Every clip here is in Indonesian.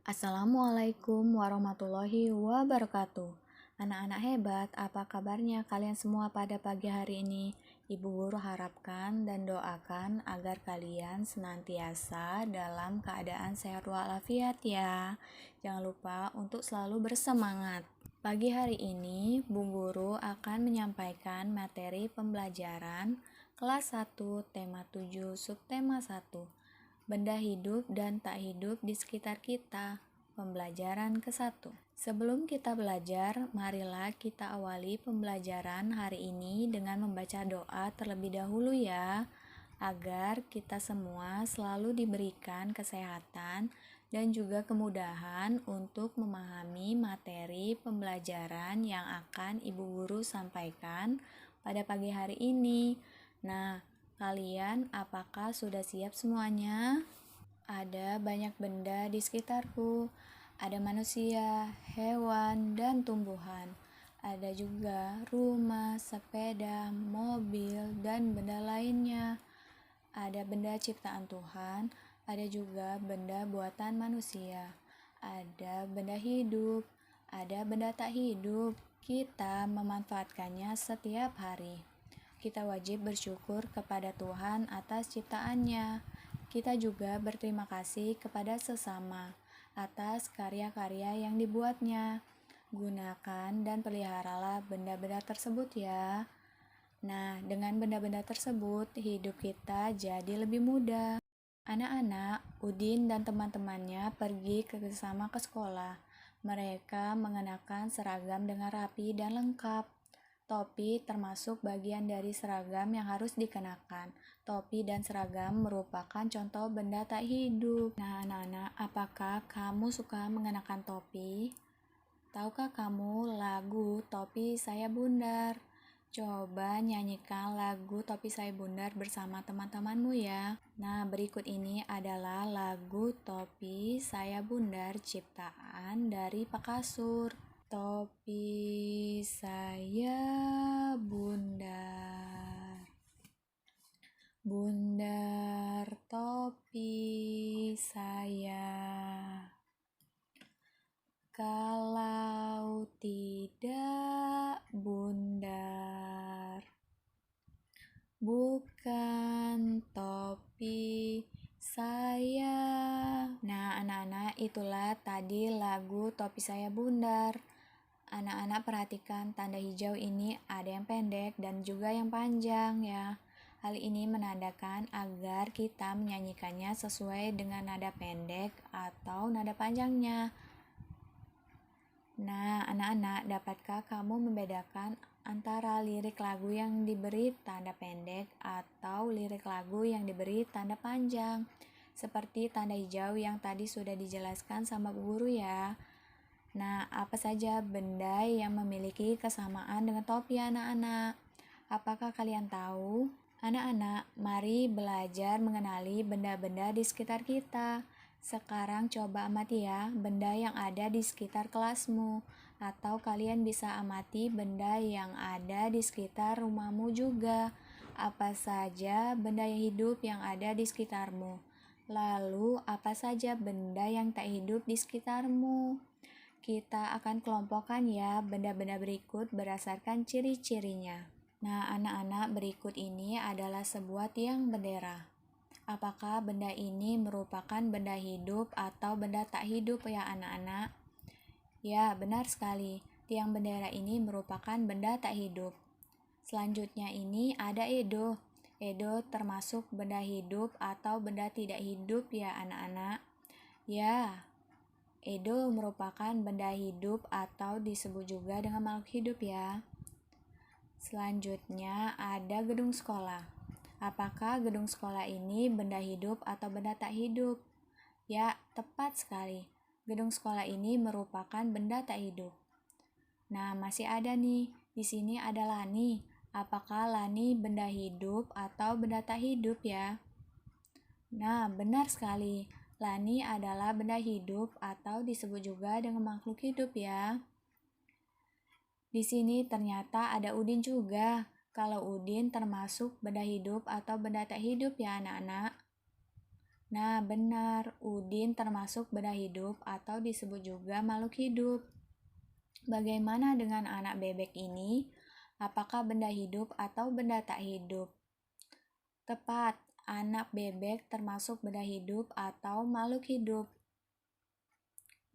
Assalamualaikum warahmatullahi wabarakatuh. Anak-anak hebat, apa kabarnya kalian semua pada pagi hari ini? Ibu guru harapkan dan doakan agar kalian senantiasa dalam keadaan sehat walafiat ya. Jangan lupa untuk selalu bersemangat. Pagi hari ini, Bu Guru akan menyampaikan materi pembelajaran kelas 1, tema 7, subtema 1. Benda hidup dan tak hidup di sekitar kita. Pembelajaran ke-1. Sebelum kita belajar, marilah kita awali pembelajaran hari ini dengan membaca doa terlebih dahulu ya, agar kita semua selalu diberikan kesehatan dan juga kemudahan untuk memahami materi pembelajaran yang akan Ibu Guru sampaikan pada pagi hari ini. Nah, kalian apakah sudah siap semuanya? Ada banyak benda di sekitarku. Ada manusia, hewan, dan tumbuhan. Ada juga rumah, sepeda, mobil, dan benda lainnya. Ada benda ciptaan Tuhan, ada juga benda buatan manusia. Ada benda hidup, ada benda tak hidup. Kita memanfaatkannya setiap hari. Kita wajib bersyukur kepada Tuhan atas ciptaannya. Kita juga berterima kasih kepada sesama atas karya-karya yang dibuatnya. Gunakan dan peliharalah benda-benda tersebut ya. Nah, dengan benda-benda tersebut, hidup kita jadi lebih mudah. Anak-anak, Udin dan teman-temannya pergi bersama ke sekolah. Mereka mengenakan seragam dengan rapi dan lengkap. Topi termasuk bagian dari seragam yang harus dikenakan. Topi dan seragam merupakan contoh benda tak hidup. Nah, anak-anak, apakah kamu suka mengenakan topi? Tahukah kamu lagu Topi Saya Bundar? Coba nyanyikan lagu Topi Saya Bundar bersama teman-temanmu ya. Nah, berikut ini adalah lagu Topi Saya Bundar ciptaan dari Pak Kasur. Topi saya bundar, bundar topi saya. Kalau tidak bundar, bukan topi saya. Nah, anak-anak, itulah tadi lagu Topi Saya Bundar. Anak-anak perhatikan tanda hijau ini ada yang pendek dan juga yang panjang ya. Hal ini menandakan agar kita menyanyikannya sesuai dengan nada pendek atau nada panjangnya. Nah, anak-anak, dapatkah kamu membedakan antara lirik lagu yang diberi tanda pendek atau lirik lagu yang diberi tanda panjang? Seperti tanda hijau yang tadi sudah dijelaskan sama Bu Guru ya. Nah, apa saja benda yang memiliki kesamaan dengan topi anak-anak? Apakah kalian tahu? Anak-anak, mari belajar mengenali benda-benda di sekitar kita. Sekarang coba amati ya benda yang ada di sekitar kelasmu. Atau kalian bisa amati benda yang ada di sekitar rumahmu juga. Apa saja benda yang hidup yang ada di sekitarmu? Lalu, apa saja benda yang tak hidup di sekitarmu? Kita akan kelompokkan ya benda-benda berikut berdasarkan ciri-cirinya. Nah, anak-anak, berikut ini adalah sebuah tiang bendera. Apakah benda ini merupakan benda hidup atau benda tak hidup ya anak-anak? Ya, benar sekali. Tiang bendera ini merupakan benda tak hidup. Selanjutnya ini ada Edo. Edo termasuk benda hidup atau benda tidak hidup ya anak-anak? Ya, Edo merupakan benda hidup atau disebut juga dengan makhluk hidup ya. Selanjutnya ada gedung sekolah. Apakah gedung sekolah ini benda hidup atau benda tak hidup? Ya, tepat sekali. Gedung sekolah ini merupakan benda tak hidup. Nah, masih ada nih. Di sini ada Lani. Apakah Lani benda hidup atau benda tak hidup ya? Nah, benar sekali. Lani adalah benda hidup atau disebut juga dengan makhluk hidup ya. Di sini ternyata ada Udin juga. Kalau Udin termasuk benda hidup atau benda tak hidup ya anak-anak? Nah, benar, Udin termasuk benda hidup atau disebut juga makhluk hidup. Bagaimana dengan anak bebek ini? Apakah benda hidup atau benda tak hidup? Tepat, anak bebek termasuk benda hidup atau makhluk hidup.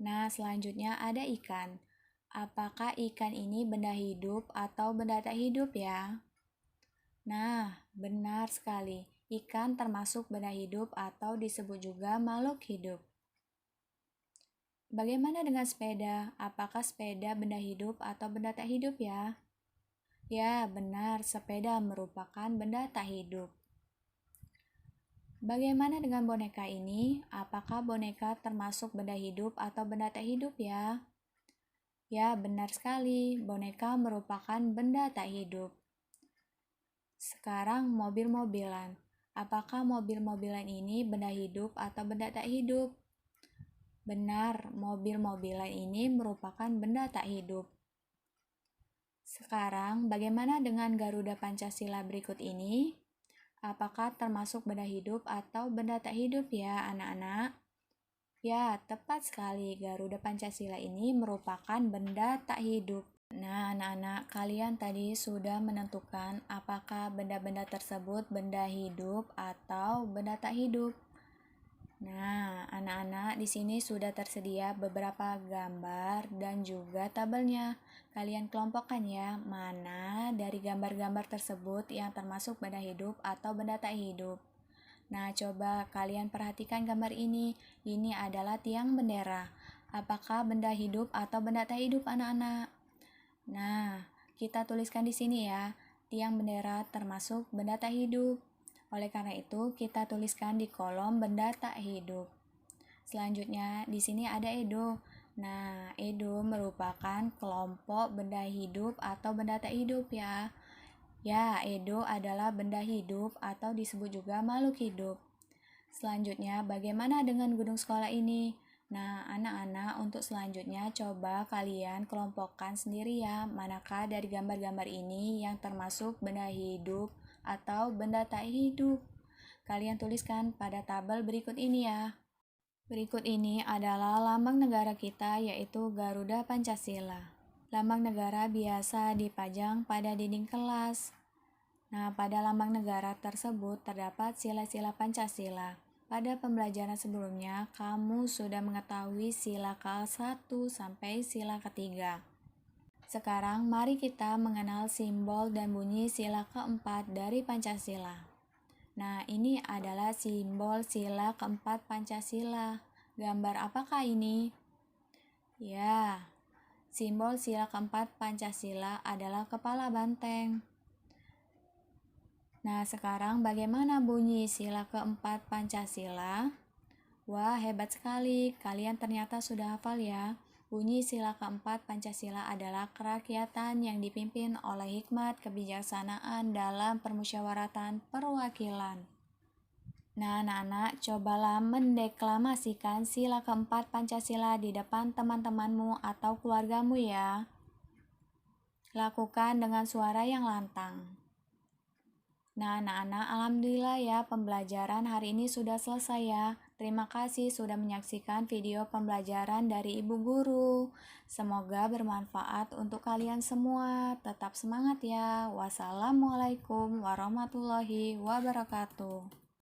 Nah, selanjutnya ada ikan. Apakah ikan ini benda hidup atau benda tak hidup ya? Nah, benar sekali. Ikan termasuk benda hidup atau disebut juga makhluk hidup. Bagaimana dengan sepeda? Apakah sepeda benda hidup atau benda tak hidup ya? Ya, benar, sepeda merupakan benda tak hidup. Bagaimana dengan boneka ini? Apakah boneka termasuk benda hidup atau benda tak hidup ya? Ya, benar sekali. Boneka merupakan benda tak hidup. Sekarang mobil-mobilan. Apakah mobil-mobilan ini benda hidup atau benda tak hidup? Benar, mobil-mobilan ini merupakan benda tak hidup. Sekarang, bagaimana dengan Garuda Pancasila berikut ini? Apakah termasuk benda hidup atau benda tak hidup ya, anak-anak? Ya, tepat sekali. Garuda Pancasila ini merupakan benda tak hidup. Nah, anak-anak, kalian tadi sudah menentukan apakah benda-benda tersebut benda hidup atau benda tak hidup. Nah, anak-anak, di sini sudah tersedia beberapa gambar dan juga tabelnya. Kalian kelompokkan ya, mana dari gambar-gambar tersebut yang termasuk benda hidup atau benda tak hidup. Nah, coba kalian perhatikan gambar ini. Ini adalah tiang bendera. Apakah benda hidup atau benda tak hidup, anak-anak? Nah, kita tuliskan di sini ya. Tiang bendera termasuk benda tak hidup. Oleh karena itu, kita tuliskan di kolom benda tak hidup. Selanjutnya, di sini ada Edo. Nah, Edo merupakan kelompok benda hidup atau benda tak hidup ya. Ya, Edo adalah benda hidup atau disebut juga makhluk hidup. Selanjutnya, bagaimana dengan gedung sekolah ini? Nah, anak-anak, untuk selanjutnya coba kalian kelompokkan sendiri ya, manakah dari gambar-gambar ini yang termasuk benda hidup atau benda tak hidup. Kalian tuliskan pada tabel berikut ini ya. Berikut ini adalah lambang negara kita, yaitu Garuda Pancasila. Lambang negara biasa dipajang pada dinding kelas. Nah, pada lambang negara tersebut terdapat sila-sila Pancasila. Pada pembelajaran sebelumnya, kamu sudah mengetahui sila ke-1 sampai sila ke-3. Sekarang, mari kita mengenal simbol dan bunyi sila ke-4 dari Pancasila. Nah, ini adalah simbol sila ke-4 Pancasila. Gambar apakah ini? Ya, simbol sila ke-4 Pancasila adalah kepala banteng. Nah, sekarang bagaimana bunyi sila ke-4 Pancasila? Wah, hebat sekali. Kalian ternyata sudah hafal ya. Bunyi sila ke-4 Pancasila adalah kerakyatan yang dipimpin oleh hikmat kebijaksanaan dalam permusyawaratan perwakilan. Nah, anak-anak, cobalah mendeklamasikan sila ke-4 Pancasila di depan teman-temanmu atau keluargamu ya. Lakukan dengan suara yang lantang. Nah, anak-anak, alhamdulillah ya, pembelajaran hari ini sudah selesai ya. Terima kasih sudah menyaksikan video pembelajaran dari Ibu Guru. Semoga bermanfaat untuk kalian semua. Tetap semangat ya. Wassalamualaikum warahmatullahi wabarakatuh.